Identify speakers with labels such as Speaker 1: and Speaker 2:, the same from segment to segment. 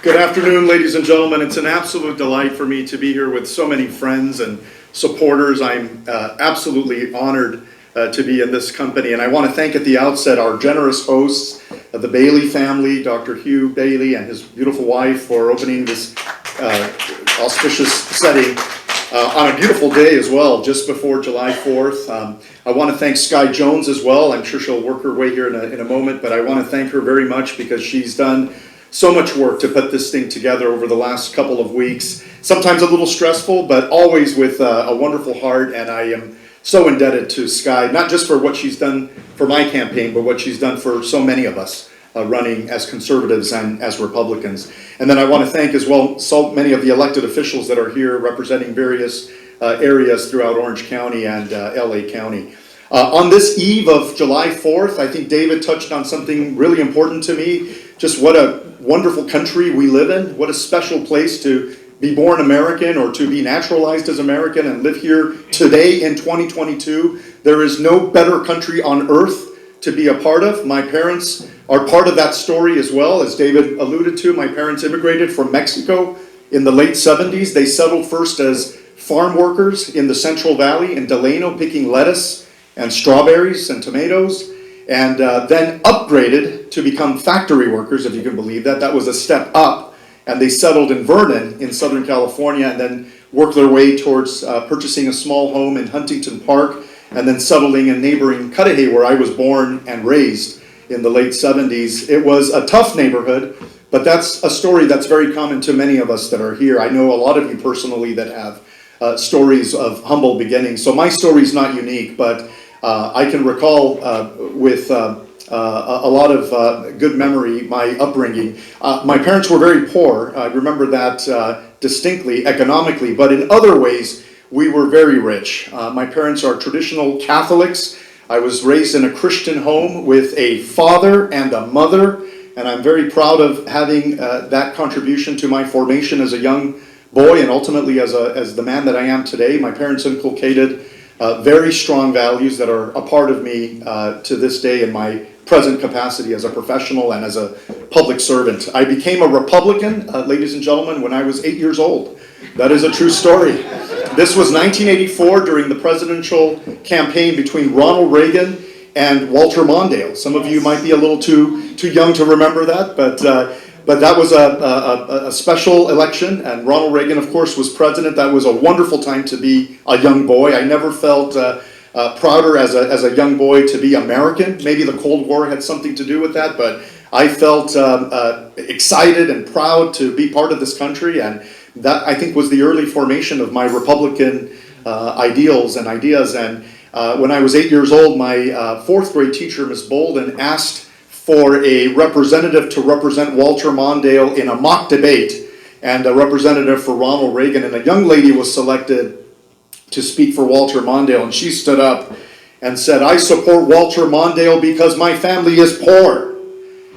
Speaker 1: Good afternoon, ladies and gentlemen. It's an absolute delight for me to be here with so many friends and supporters. I'm absolutely honored to be in this company, and I want to thank at the outset our generous hosts, the Bailey family, Dr. Hugh Bailey and his beautiful wife, for opening this auspicious setting on a beautiful day as well, just before July 4th. I want to thank Sky Jones as well. I'm sure she'll work her way here in a moment, but I want to thank her very much because she's done so much work to put this thing together over the last couple of weeks. Sometimes a little stressful, but always with a wonderful heart, and I am so indebted to Sky, not just for what she's done for my campaign, but what she's done for so many of us running as conservatives and as Republicans. And then I want to thank as well so many of the elected officials that are here representing various areas throughout Orange County and LA County. On this eve of July 4th, I think David touched on something really important to me. Just what a wonderful country we live in. What a special place to be born American or to be naturalized as American and live here today in 2022. There is no better country on earth to be a part of. My parents are part of that story as well. As David alluded to, my parents immigrated from Mexico in the late 70s. They settled first as farm workers in the Central Valley in Delano, picking lettuce and strawberries and tomatoes, and then upgraded to become factory workers, if you can believe that. That was a step up, and they settled in Vernon in Southern California, and then worked their way towards purchasing a small home in Huntington Park, and then settling in neighboring Cudahy, where I was born and raised in the late 70s. It was a tough neighborhood, but that's a story that's very common to many of us that are here. I know a lot of you personally that have stories of humble beginnings, so my story's not unique, but I can recall with a lot of good memory my upbringing. My parents were very poor. I remember that distinctly economically, but in other ways we were very rich. My parents are traditional Catholics. I was raised in a Christian home with a father and a mother, and I'm very proud of having that contribution to my formation as a young boy and ultimately as the man that I am today. My parents inculcated very strong values that are a part of me to this day in my present capacity as a professional and as a public servant. I became a Republican, ladies and gentlemen, when I was 8 years old. That is a true story. This was 1984 during the presidential campaign between Ronald Reagan and Walter Mondale. Some of you might be a little too young to remember that, but that was a special election, and Ronald Reagan, of course, was president. That was a wonderful time to be a young boy. I never felt prouder as a young boy to be American. Maybe the Cold War had something to do with that, but I felt excited and proud to be part of this country, and that, I think, was the early formation of my Republican ideals and ideas. And when I was 8 years old, my fourth grade teacher, Miss Bolden, asked for a representative to represent Walter Mondale in a mock debate, and a representative for Ronald Reagan, and a young lady was selected to speak for Walter Mondale, and she stood up and said, "I support Walter Mondale because my family is poor."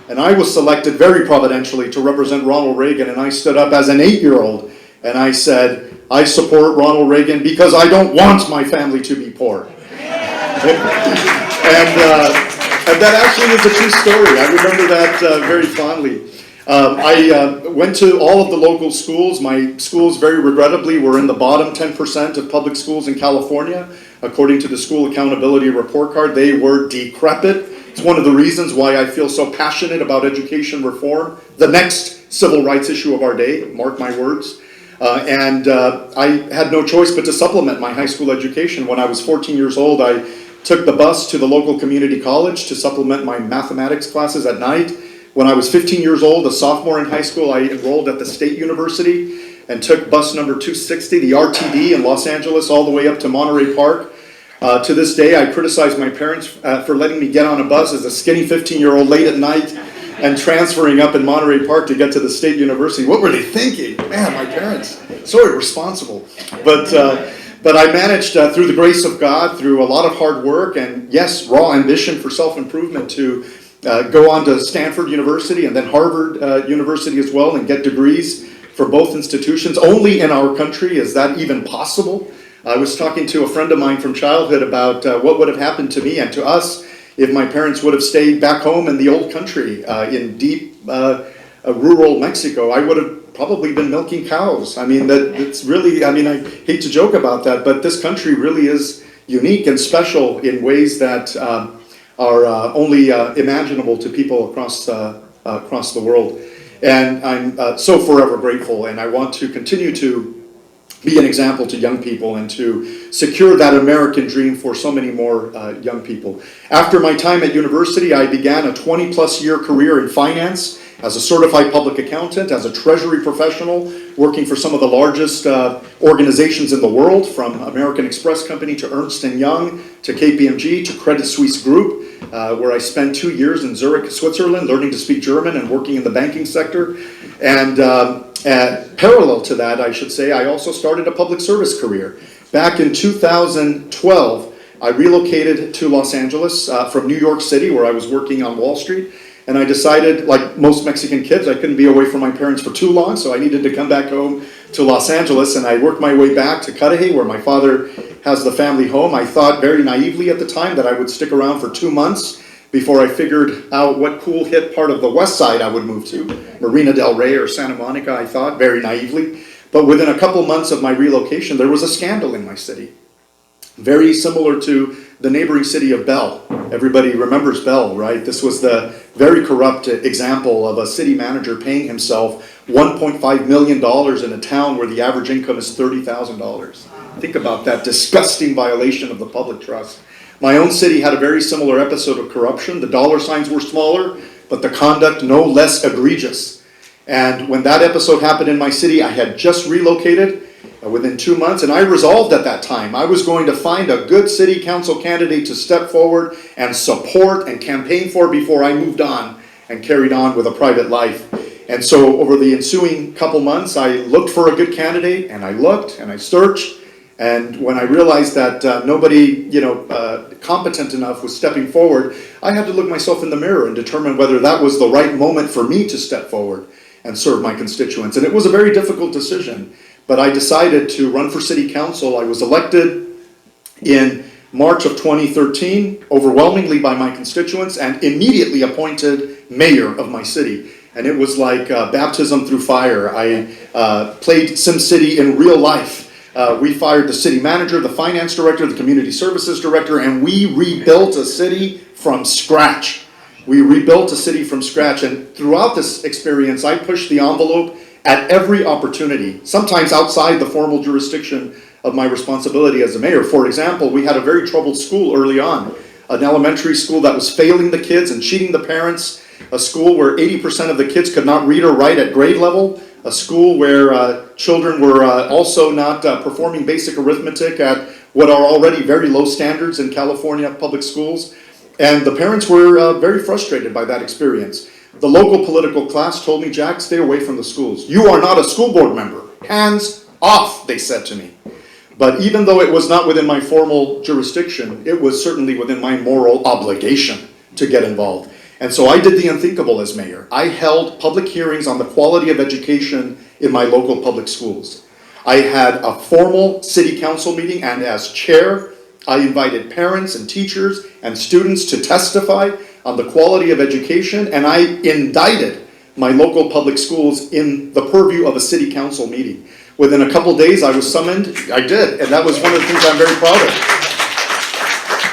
Speaker 1: And I was selected very providentially to represent Ronald Reagan, and I stood up as an 8-year-old and I said, "I support Ronald Reagan because I don't want my family to be poor." And that actually is a true story. I remember that very fondly. I went to all of the local schools. My schools, very regrettably, were in the bottom 10% of public schools in California. According to the School Accountability Report Card, they were decrepit. It's one of the reasons why I feel so passionate about education reform, the next civil rights issue of our day, mark my words. And I had no choice but to supplement my high school education. When I was 14 years old, I took the bus to the local community college to supplement my mathematics classes at night. When I was 15 years old, a sophomore in high school, I enrolled at the State University and took bus number 260, the RTD in Los Angeles, all the way up to Monterey Park. To this day, I criticize my parents for letting me get on a bus as a skinny 15-year-old late at night and transferring up in Monterey Park to get to the State University. What were they thinking? Man, my parents, so irresponsible. But I managed, through the grace of God, through a lot of hard work and, yes, raw ambition for self-improvement, to go on to Stanford University and then Harvard University as well, and get degrees for both institutions. Only in our country is that even possible. I was talking to a friend of mine from childhood about what would have happened to me and to us if my parents would have stayed back home in the old country in deep rural Mexico, I would have probably been milking cows. I mean, it's really, I mean, I hate to joke about that, but this country really is unique and special in ways that are only imaginable to people across the world. And I'm so forever grateful, and I want to continue to be an example to young people and to secure that American dream for so many more young people. After my time at university, I began a 20-plus year career in finance as a certified public accountant, as a treasury professional, working for some of the largest organizations in the world, from American Express Company to Ernst & Young to KPMG to Credit Suisse Group, where I spent 2 years in Zurich, Switzerland, learning to speak German and working in the banking sector. And parallel to that, I should say, I also started a public service career. Back in 2012, I relocated to Los Angeles from New York City, where I was working on Wall Street. And I decided, like most Mexican kids, I couldn't be away from my parents for too long, so I needed to come back home to Los Angeles, and I worked my way back to Cudahy, where my father has the family home. I thought very naively at the time that I would stick around for 2 months before I figured out what cool hip part of the west side I would move to, Marina del Rey or Santa Monica, I thought, very naively. But within a couple months of my relocation, there was a scandal in my city, very similar to the neighboring city of Bell. Everybody remembers Bell, right? This was the very corrupt example of a city manager paying himself $1.5 million in a town where the average income is $30,000. Think about that disgusting violation of the public trust. My own city had a very similar episode of corruption. The dollar signs were smaller, but the conduct no less egregious. And when that episode happened in my city, I had just relocated within 2 months, and I resolved at that time I was going to find a good city council candidate to step forward and support and campaign for before I moved on and carried on with a private life. And so over the ensuing couple months, I looked for a good candidate, and I looked and I searched, and when I realized that nobody competent enough was stepping forward, I had to look myself in the mirror and determine whether that was the right moment for me to step forward and serve my constituents. And it was a very difficult decision. But I decided to run for city council. I was elected in March of 2013, overwhelmingly by my constituents, and immediately appointed mayor of my city. And it was like baptism through fire. I played SimCity in real life. We fired the city manager, the finance director, the community services director, and we rebuilt a city from scratch. We rebuilt a city from scratch, and throughout this experience, I pushed the envelope at every opportunity, sometimes outside the formal jurisdiction of my responsibility as a mayor. For example, we had a very troubled school early on, an elementary school that was failing the kids and cheating the parents, a school where 80% of the kids could not read or write at grade level, a school where children were also not performing basic arithmetic at what are already very low standards in California public schools. And the parents were very frustrated by that experience. The local political class told me, Jack, stay away from the schools. You are not a school board member. Hands off, they said to me. But even though it was not within my formal jurisdiction, it was certainly within my moral obligation to get involved. And so I did the unthinkable as mayor. I held public hearings on the quality of education in my local public schools. I had a formal city council meeting, and as chair, I invited parents and teachers and students to testify on the quality of education, and I indicted my local public schools in the purview of a city council meeting. Within a couple days, I was summoned. I did, and that was one of the things I'm very proud of.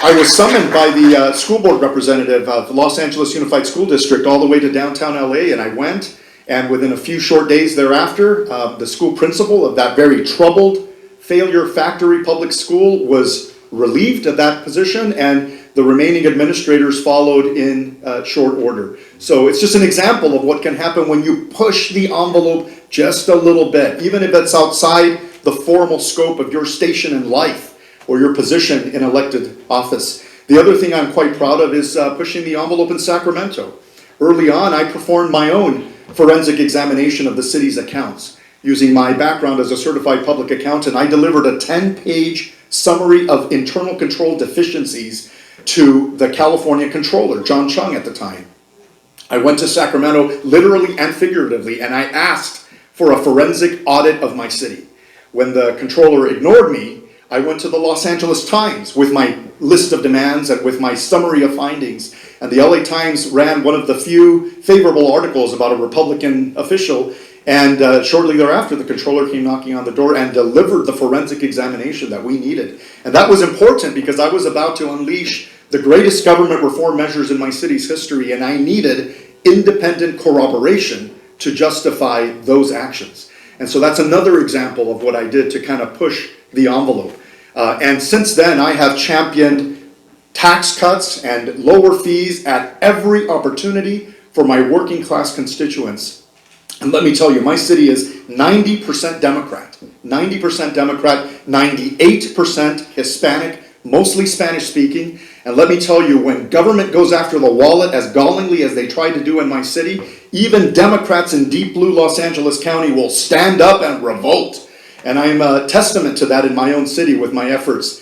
Speaker 1: I was summoned by the school board representative of the Los Angeles Unified School District all the way to downtown LA, and I went, and within a few short days thereafter, the school principal of that very troubled failure factory public school was relieved of that position, and the remaining administrators followed in short order. So it's just an example of what can happen when you push the envelope just a little bit, even if it's outside the formal scope of your station in life or your position in elected office. The other thing I'm quite proud of is pushing the envelope in Sacramento. Early on, I performed my own forensic examination of the city's accounts. Using my background as a certified public accountant, I delivered a 10-page summary of internal control deficiencies to the California controller, John Chung at the time. I went to Sacramento literally and figuratively, and I asked for a forensic audit of my city. When the controller ignored me, I went to the Los Angeles Times with my list of demands and with my summary of findings. And the LA Times ran one of the few favorable articles about a Republican official. And shortly thereafter, the controller came knocking on the door and delivered the forensic examination that we needed. And that was important because I was about to unleash the greatest government reform measures in my city's history, and I needed independent corroboration to justify those actions. And so that's another example of what I did to kind of push the envelope. And since then, I have championed tax cuts and lower fees at every opportunity for my working class constituents. And let me tell you, my city is 90% Democrat, 98% Hispanic, mostly Spanish speaking. And let me tell you, when government goes after the wallet as gallingly as they tried to do in my city, even Democrats in deep blue Los Angeles County will stand up and revolt. And I'm a testament to that in my own city with my efforts